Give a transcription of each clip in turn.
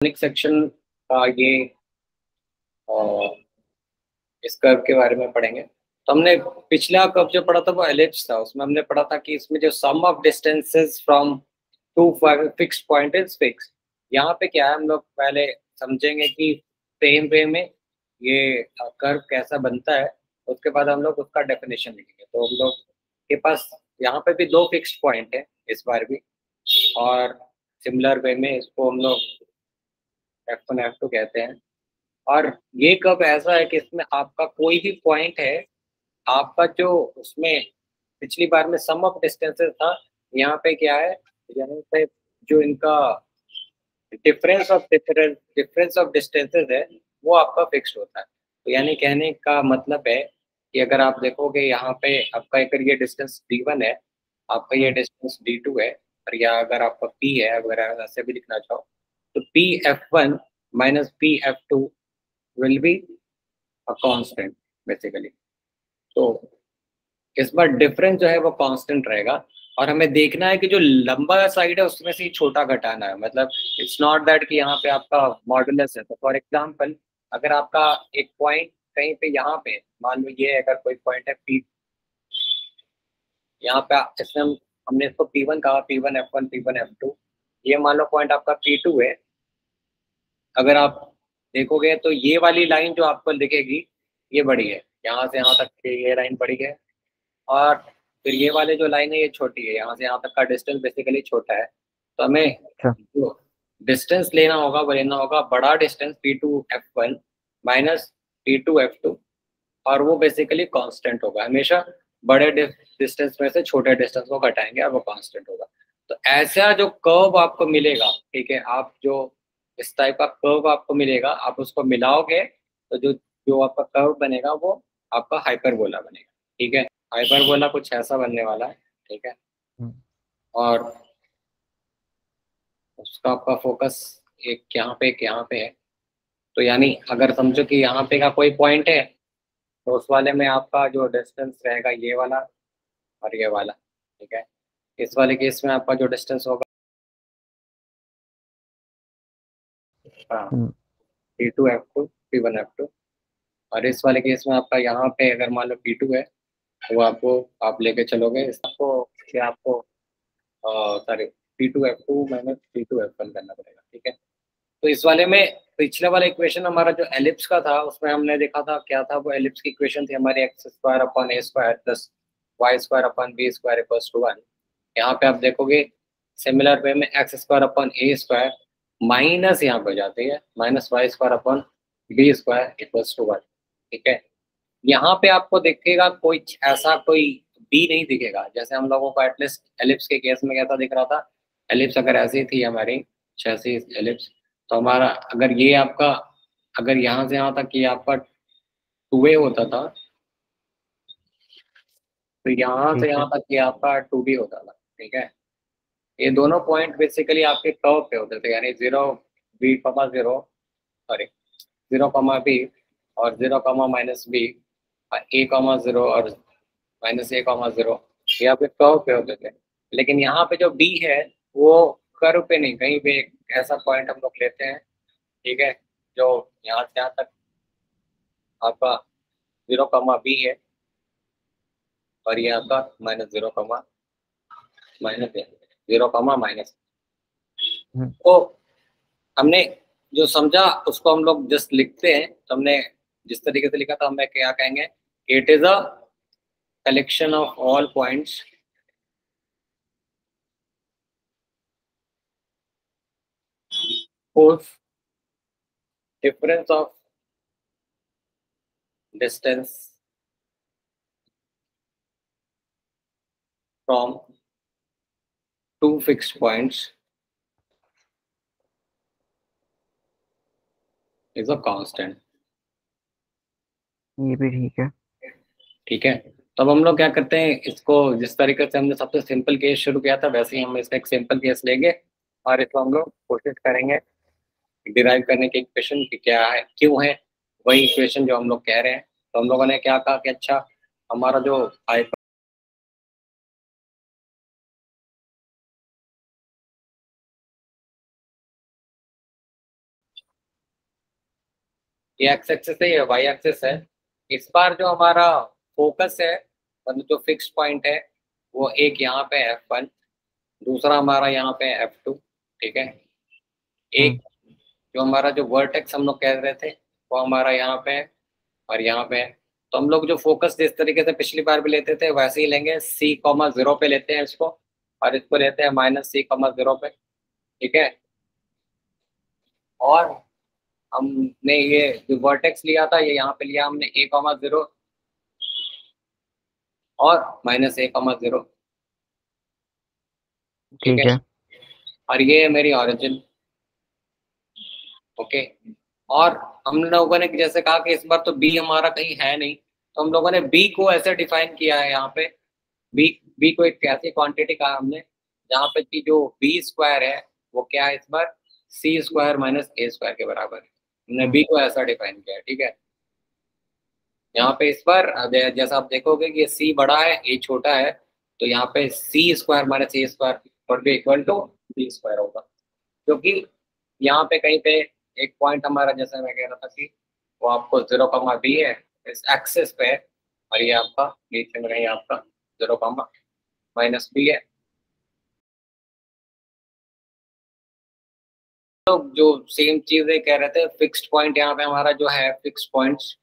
Section का ये इस कर्व के बारे में पढ़ेंगे। तो हमने पिछला कर्व जो पढ़ा था वो एलिप्स था। उसमें हमने पढ़ा था कि इसमें जो sum of distances from two fixed point is fix. यहाँ पे क्या है, हम लोग पहले समझेंगे कि सेम वे में ये कर्व कैसा बनता है, उसके बाद हम लोग उसका डेफिनेशन लिखेंगे। तो हम लोग के पास यहाँ पे भी दो फिक्स्ड पॉइंट है इस बार भी, और सिमिलर वे में इसको हम लोग F1 F2 कहते हैं। और ये कर्व ऐसा है कि इसमें आपका कोई भी पॉइंट है, आपका जो उसमें पिछली बार में सम ऑफ डिस्टेंसेस था, यहाँ पे क्या है, यहाँ पे जो इनका डिफरेंस ऑफ डिस्टेंसेस है वो आपका फिक्स्ड होता है। तो यानी कहने का मतलब है कि अगर आप देखोगे यहाँ पे आपका अगर ये डिस्टेंस d1 है, आपका ये डिस्टेंस d2 है, और या अगर आपका p है, अगर आप ऐसे भी लिखना चाहो तो pf1 minus pf2 will be a constant basically. तो इस बार डिफरेंस जो है वो कांस्टेंट रहेगा, और हमें देखना है कि जो लंबा साइड है उसमें से ही छोटा घटाना है। मतलब इट्स नॉट दैट कि यहाँ पे आपका मॉडुलस है। तो फॉर एग्जांपल अगर आपका एक पॉइंट कहीं पे यहाँ पे मान लो ये अगर कोई पॉइंट है पी, यहाँ पे इसमें हमने इसको P1 कहा, P1 F1 P1 F2। ये मान लो पॉइंट आपका P2 है। अगर आप देखोगे तो ये वाली लाइन जो आपको दिखेगी ये बड़ी है, यहाँ से यहाँ तक ये लाइन बड़ी है, और फिर ये वाले जो लाइन है ये छोटी है, यहाँ से यहाँ तक का डिस्टेंस बेसिकली छोटा है। तो हमें अच्छा। जो डिस्टेंस लेना होगा वो लेना होगा बड़ा distance P2 F1 minus P2 F2, और वो बेसिकली कांस्टेंट होगा हमेशा। बड़े डिस्टेंस में से छोटे डिस्टेंस को घटाएंगे और वो कांस्टेंट होगा। तो ऐसा जो कर्व आपको मिलेगा, ठीक है, आप जो इस टाइप का कर्व आपको मिलेगा, आप उसको मिलाओगे तो जो जो आपका कर्व बनेगा वो आपका हाइपरबोला बनेगा। ठीक है, हाइपरबोला कुछ ऐसा बनने वाला है। ठीक है, हम्म। और उसका आपका फोकस एक यहाँ पे है। तो यानी अगर समझो कि यहाँ पे का कोई पॉइंट है, तो उस वाले में आपका जो डिस्टेंस रहेगा ये वाला और ये वाला। ठीक है, इस वाले केस में आपका जो डिस्टेंस होगा, हाँ, हम्म। P2 F2 P1 F2। और इस वाले केस में आपका यहाँ पे अगर मान लो P2 है, तो वो आपको आप लेके चलोगे इसको कि आपको sorry P2 F2 minus P2 F1 करना पड़ेगा। ठीक है, तो इस वाले में पिछले वाला इक्वेशन हमारा जो एलिप्स का था उसमें हमने देखा था क्या था, वो एलिप्स की इक्वेशन थी हमारी x² + a² plus y² + b² = 1। यहाँ पे आप देखोगे सिमिलर वे में x² + a² माइनस यहाँ पे हो जाती है माइनस y² + b² = 1। ठीक है, यहाँ पे आपको दिखेगा कोई ऐसा कोई बी नहीं दिखेगा, जैसे हम लोगों को एटलीस्ट एलिप्स के केस में कैसा दिख रहा था। एलिप्स अगर ऐसी थी हमारी ऐसी एलिप्स, तो हमारा अगर ये आपका अगर यहाँ से यहाँ तक ये आपका 2a होता था, तो यहाँ से ठीक है। यहाँ तक ये आपका 2b होता था। ठीक है, ये दोनों पॉइंट बेसिकली आपके कर्व पे होते थे, यानी 0 b, 0 सॉरी 0 b और 0 - b, a 0 और -a 0, ये आपके कर्व पे होते थे। लेकिन यहाँ पे जो बी है वो कर्व पे नहीं, कहीं पे एक ऐसा पॉइंट हम लोग लेते हैं। ठीक है, जो यहाँ से यहाँ तक आपका 0 b है, और ये आपका -0 - हम्म। तो हमने जो समझा उसको हम लोग जस्ट लिखते हैं। तो हमने जिस तरीके से लिखा था हमें क्या कहेंगे, it is a collection of all points whose difference of distance from two fixed points is a constant। ये भी ठीक है। ठीक है, तो अब हम लोग क्या करते हैं, इसको जिस तरीके से हमने सबसे सिंपल केस शुरू किया था वैसे ही हम इसका एक सिंपल केस लेंगे, और इसको हम लोग कोशिश करेंगे डिराइव करने की इक्वेशन की क्या है क्यों है वही इक्वेशन जो हम लोग कह रहे हैं। तो हम लोगों ने क्या कहा कि अच्छा हमारा जो ये एक्स एक्सिस है, ये वाई एक्सिस है। इस बार जो हमारा फोकस है, मतलब जो फिक्स पॉइंट है, वो एक यहाँ पे F1, दूसरा हमारा यहाँ पे F2, ठीक है। एक जो हमारा जो वर्टेक्स हम लोग कह रहे थे, वो हमारा यहाँ पे है और यहाँ पे है। तो हम लोग जो फोकस जिस तरीके से पिछली बार भी लेते थे वैसे ही लेंगे, C,0 पे लेते हैं इसको, और इसको लेते हैं -C,0 पे, ठीक है। और हमने ये जो वर्टेक्स लिया था, ये यहाँ पे लिया हमने A,0 और -A,0, ठीक ठीक है। है। और ये है मेरी ऑरिजिन, ओके। और हम लोगों ने जैसे कहा कि इस बार तो बी हमारा कहीं है नहीं, तो हम लोगों ने बी को ऐसे डिफाइन किया है यहाँ पे। बी बी को एक ऐसी क्वांटिटी कहा हमने जहाँ पे कि जो बी स्क्वायर है वो क्या है इस बार, C² माइनस A² के बराबर है। हमने बी को ऐसा डिफाइन किया है, ठीक है। यहाँ पे इस बार जैसा आप देखोगे कि C बड़ा है, A छोटा है, तो यहाँ पे C² माइनस A² और भी इक्वल टू B² होगा, क्योंकि यहाँ पे कहीं पे एक पॉइंट हमारा, जैसे मैं कह रहा था कि वो आपको 0,B है, इस एक्सिस पे है, और ये आपका नीचे में कहीं आपका 0,-B है। तो जो सेम चीजें कह रहे थे, फिक्स्ड पॉइंट यहाँ पे हमारा जो है, फिक्स्ड पॉइंट्स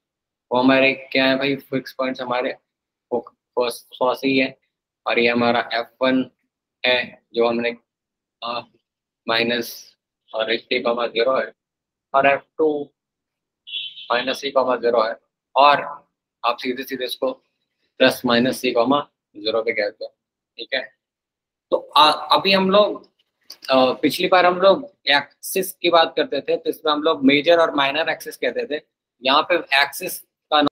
वो हमारे क्या है भाई, फिक्स पॉइंट्स हमारे फॉसी है, और ये हमारा F1 है जो हमने माइनस और C,0 है, और F2 -C,0 है, और आप सीधे सीधे इसको +-C,0 पे कहते हैं, ठीक है। तो अभी हम लोग पिछली बार हम लोग एक्सिस की बात करते थे, तो इसमें हम लोग मेजर और माइनर एक्सिस कहते थे। यहाँ पे एक्सिस का नाम,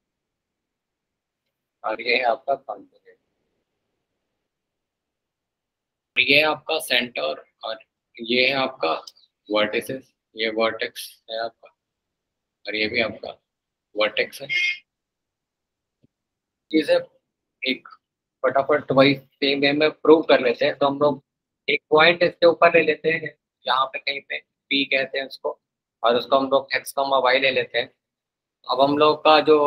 और ये है आपका कॉन्जुगेट, ये है आपका सेंटर, और ये है आपका वर्टिसेस, ये वर्टेक्स है आपका, और ये भी आपका वर्टेक्स है। इसे एक फटाफट वही सेम वे में प्रूव कर लेते हैं। तो हम लोग एक पॉइंट इसके ऊपर ले लेते हैं, यहाँ पे कहीं पे P कहते हैं उसको, और उसको हम लोग x, y ले लेते हैं। अब हम लोग का जो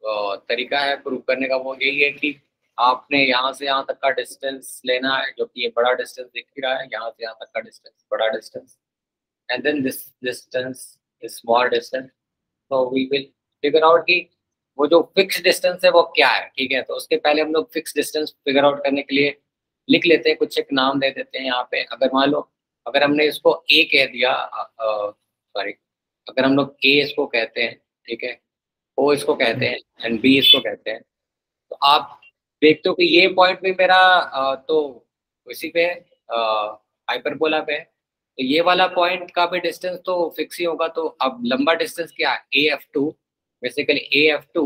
तरीका है प्रूव करने का, वो यही है कि आपने यहाँ से यहाँ तक का डिस्टेंस लेना है, जो कि ये बड़ा डिस्टेंस दिख ही रहा है, यहाँ से यहाँ तक का डिस्टेंस बड़ा distance, and then this distance is small distance. तो वी विल फिगर आउट कि वो जो फिक्स डिस्टेंस है वो क्या है, ठीक है। तो उसके पहले हम लोग फिक्स डिस्टेंस फिगर आउट करने के लिए लिख लेते हैं, कुछ एक नाम दे देते हैं यहाँ पे। अगर मान लो, अगर हमने इसको ए कह दिया, सॉरी, अगर हम लोग ए इसको कहते हैं, ठीक है, ओ इसको कहते हैं, एंड बी इसको कहते हैं, तो आप देखते हो कि ये पॉइंट भी मेरा तो इसी पे हाइपरबोला पे है, तो ये वाला पॉइंट का भी डिस्टेंस तो फिक्स ही होगा। तो अब लंबा डिस्टेंस क्या है, AF2, बेसिकली AF2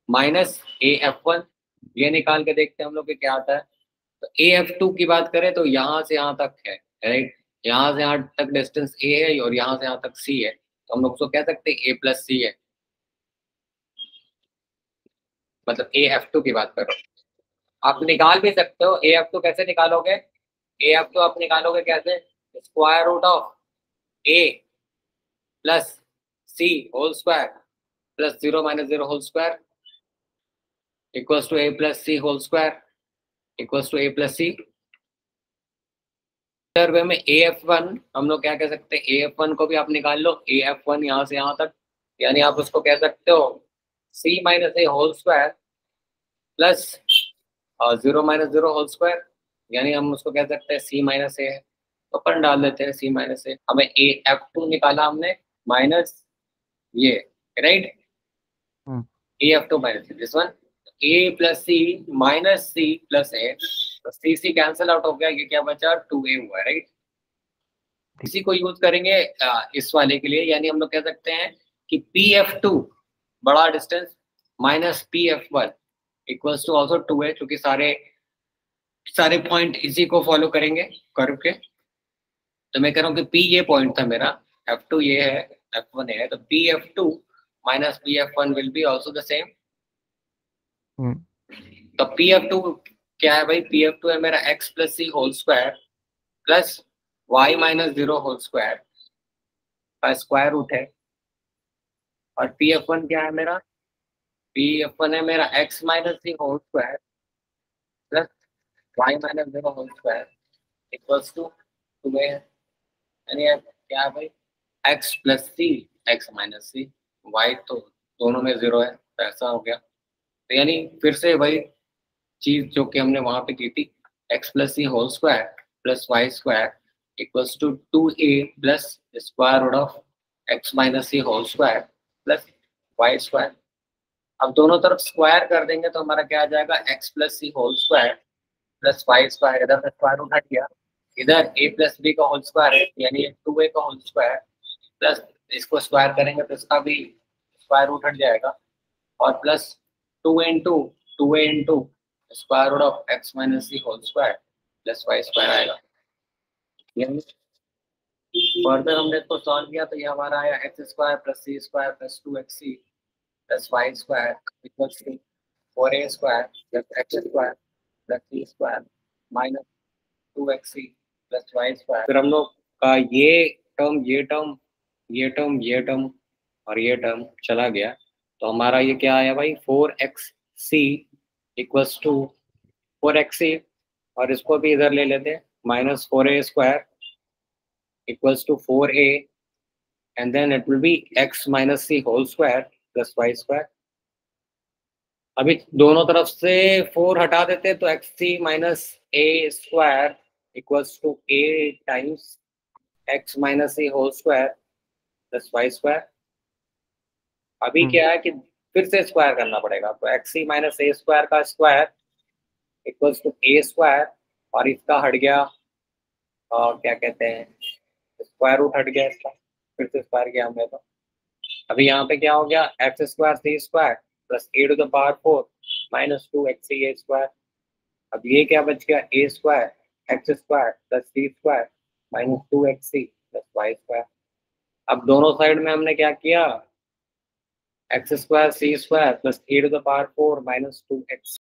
-AF1, ये निकाल के देखते हैं हम लोग कि क्या आता है। तो AF2 की बात करें तो यहाँ से यहाँ तक है, राइट, यहाँ से यहाँ तक डिस्टेंस A है और यहाँ से यहाँ तक C है, तो हम लोग उसको कह सकते हैं A+C है, मतलब AF2 की बात करो। आप निकाल भी सकते हो AF2, कैसे निकालोगे, AF2 आप निकालोगे कैसे, square root of A+C whole square plus 0 - 0 whole square equals to A+C whole square equals to A+C। वे में AF1 हम लोग क्या कह सकते हैं, AF1 को भी आप निकाल लो, AF1 यहाँ से यहाँ तक, यानी आप उसको कह सकते हो C-A whole square plus 0 - 0 whole square, यानी हम उसको कह सकते हैं C-A है। तो अपन डाल देते हैं C-A, हमें AF2 निकाला हमने माइनस ये, right, AF2 minus this one, A+C -C+A, तो C कैंसिल आउट हो गया, ये क्या बचा, 2A हुआ, राइट। इसी को यूज करेंगे इस वाले के लिए, यानी हम लोग कह सकते हैं कि PF2 बड़ा distance minus PF1 equals to also 2A, क्योंकि सारे सारे पॉइंट इसी को फॉलो करेंगे कर्व के। तो मैं कह रहा हूँ कि P ये पॉइंट था मेरा, F2 ये है, F1 ये है, तो PF2 minus PF1 will be also the same. तो PF2 क्या है भाई, PF2 है मेरा x+C whole square plus y - 0 whole square का स्क्वायर रूट है, और पी एफ वन क्या है मेरा, पी एफ वन है मेरा X minus C whole square plus Y minus zero whole square equals to two A, यानी क्या है भाई, X plus C, X minus C, Y तो दोनों में जीरो है, तो ऐसा हो गया। तो यानी फिर से वही चीज जो कि हमने वहां पे की थी, X plus C whole square plus Y square equals to two A plus square root of X minus C whole square plus Y square. अब दोनों तरफ स्क्वायर कर देंगे तो हमारा क्या आ जाएगा, X plus C whole square plus Y square, इधर से स्क्वायर रूट हट गया, इधर ए प्लस बी का होल स्क्वायर है यानी टू ए का होल स्क्वायर प्लस इसको स्क्वायर करेंगे तो इसका भी स्क्वायर रूट हट जाएगा, और plus two A into square root of X minus C whole square plus Y square आएगा। यानी फर्दर हमने इसको सॉल्व किया तो ये हमारा आया X square plus C square plus two x C plus Y square equals to four A square plus X square plus C square minus two x C plus Y square. फिर हम लोग का ये टर्म ये term ये term ये term और ये टर्म चला गया, तो हमारा ये क्या आया भाई, four x c equals to four x c, और इसको भी इधर ले लेते हैं, minus four A square equals to four a, and then it will be x minus C whole square plus Y square. अभी दोनों तरफ से फोर हटा देते तो x C minus A square equals to a times x minus C whole square plus Y square. अभी क्या है कि फिर से स्क्वायर करना पड़ेगा, तो एक्स सी माइनस ए स्क्वायर का square equals to A square, और इसका हट गया, और क्या कहते हैं, स्क्वायर रूट हट गया इसका, फिर से स्क्वायर किया हमने तो अभी यहाँ पे क्या हो गया, x square C square plus a to the power four minus two x c a square. अब ये क्या बच गया, a square x square plus C square minus two x C plus Y square. अब दोनों साइड में हमने क्या किया, x square C square plus a to the power four minus two x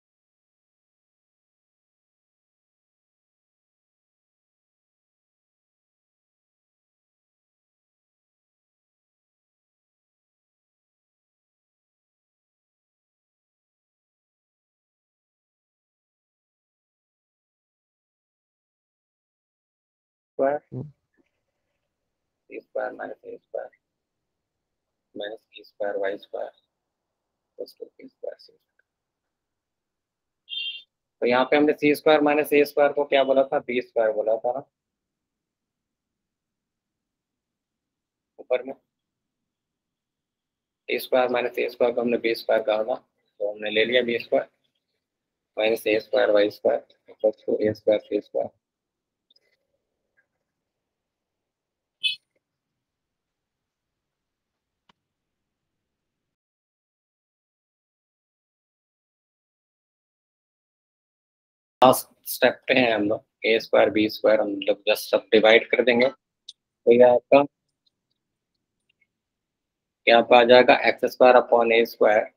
square C square minus A square minus e square Y square plus two A square सी। तो यहाँ पे हमने सी स्क्वायर माइनस ए square को क्या बोला था, B square बोला था ना ऊपर में, ए स्क्वायर माइनस ए स्क्वायर को हमने बी स्क्वायर कहा था, तो हमने ले लिया B square minus A square Y square equals to A square C square. Last step पे हैं हम लोग, ए स्क्वायर बी स्क्वायर हम लोग जस्ट सब डिवाइड कर देंगे, तो ये आपका यहाँ पे आ जाएगा X square upon A square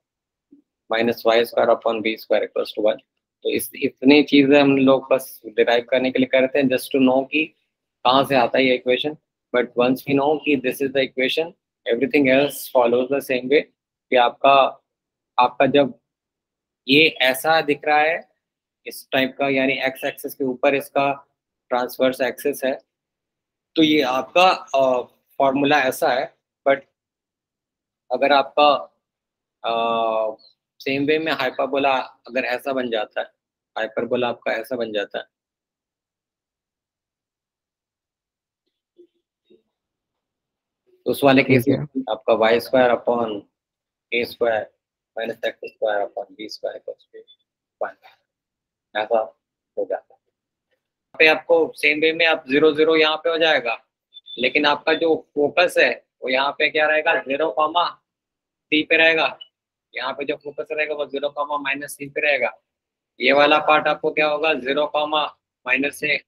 minus Y square upon B square equals to one. तो इस इतनी चीजें हम लोग बस डिराइव करने के लिए करते हैं, जस्ट टू नो कि कहाँ से आता है ये equation. But once we know कि this is the equation, everything else follows the same way, कि आपका आपका जब ये ऐसा दिख रहा है इस टाइप का, यानी एक्स एक्सिस के ऊपर इसका ट्रांसवर्स एक्सिस है, तो ये आपका फॉर्मूला ऐसा है। बट अगर आपका सेम वे में हाइपरबोला अगर ऐसा बन जाता है, हाइपरबोला आपका ऐसा बन जाता है, तो उस वाले केस ठीक में है। आपका वाई स्क्वायर अपॉन ए square minus x square upon B square ऐसा हो जाता है। यहाँ पे आपको सेम वे में आप जीरो जीरो यहाँ पे हो जाएगा, लेकिन आपका जो फोकस है वो यहाँ पे क्या रहेगा, जीरो कॉमा सी पे रहेगा। यहाँ पे जो फोकस रहेगा वो जीरो कॉमा माइनस सी पे रहेगा। ये वाला पार्ट आपको क्या होगा, जीरो कॉमा माइनस ए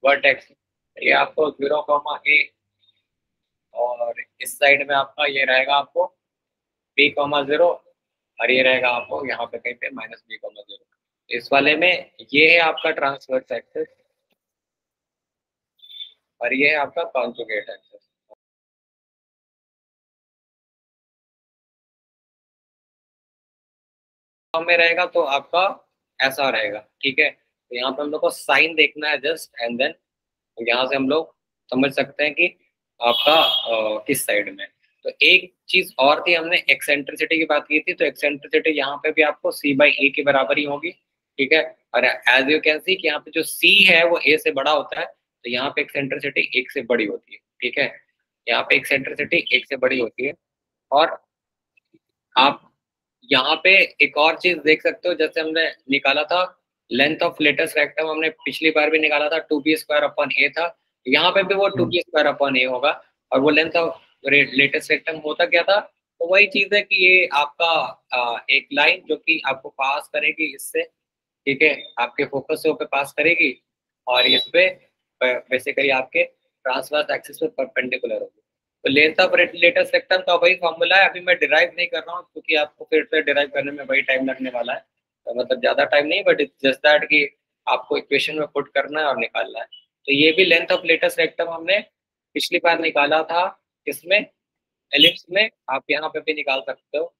वर्टेक्स, ये आपको जीरो कॉमा ए, और इस साइड में आपका ये रहेगा आपको बी कॉमा जीरो, और ये रहेगा आपको यहाँ पे कहीं पे माइनस बी कॉमा जीरो। इस वाले में ये है आपका ट्रांसवर्स एक्सिस, और ये है आपका कॉन्जुगेट एक्सिस। में रहेगा तो आपका ऐसा रहेगा, ठीक है। तो यहाँ पे हम लोग को साइन देखना है जस्ट, एंड देन यहाँ से हम लोग समझ सकते हैं कि आपका किस साइड में। तो एक चीज और थी, हमने एक्सेंट्रिसिटी की बात की थी, तो एक्सेंट्रिसिटी यहाँ पे भी आपको c/a के बराबर ही होगी, ठीक है। और एज यू कैन सी कि यहाँ पे जो c है वो a से बड़ा होता है, तो यहाँ पे एक्सेंट्रिसिटी 1 से बड़ी होती है, ठीक है। यहाँ पे एक्सेंट्रिसिटी 1 से बड़ी होती है। और आप यहाँ पे एक और चीज देख सकते हो, जैसे हमने निकाला था लेंथ ऑफ लेटेस्ट रेक्टम, हमने पिछली बार भी निकाला था 2b² था, यहाँ पे भी वो 2b² होगा। और वो लेंथ ऑफ लेटेस्ट रेक्टम होता क्या था, तो वही चीज है कि ये आपका एक लाइन जो कि आपको पास करेगी इससे, ठीक है, आपके फोकस से होकर पास करेगी, और इस पे बेसिकली आपके ट्रांसवर्स एक्सिस पे परपेंडिकुलर होगी। तो लेंथ ऑफ लेटेस्ट रेक्टम का वही फॉर्मूला है, अभी मैं डिराइव नहीं कर रहा हूँ क्योंकि आपको फिर से डिराइव करने में वही टाइम लगने वाला है, तो मतलब ज्यादा टाइम नहीं, बट इट्स जस्ट दैट कि आपको इक्वेशन में पुट करना है और निकालना है। तो ये भी लेंथ ऑफ लेटेस्ट रेक्टम हमने पिछली बार निकाला था, इसमें एलिप्स में, आप यहाँ पे भी निकाल सकते हो।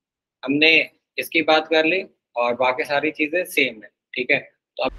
हमने इसकी बात कर ली और बाकी सारी चीजें सेम है, ठीक है। तो अब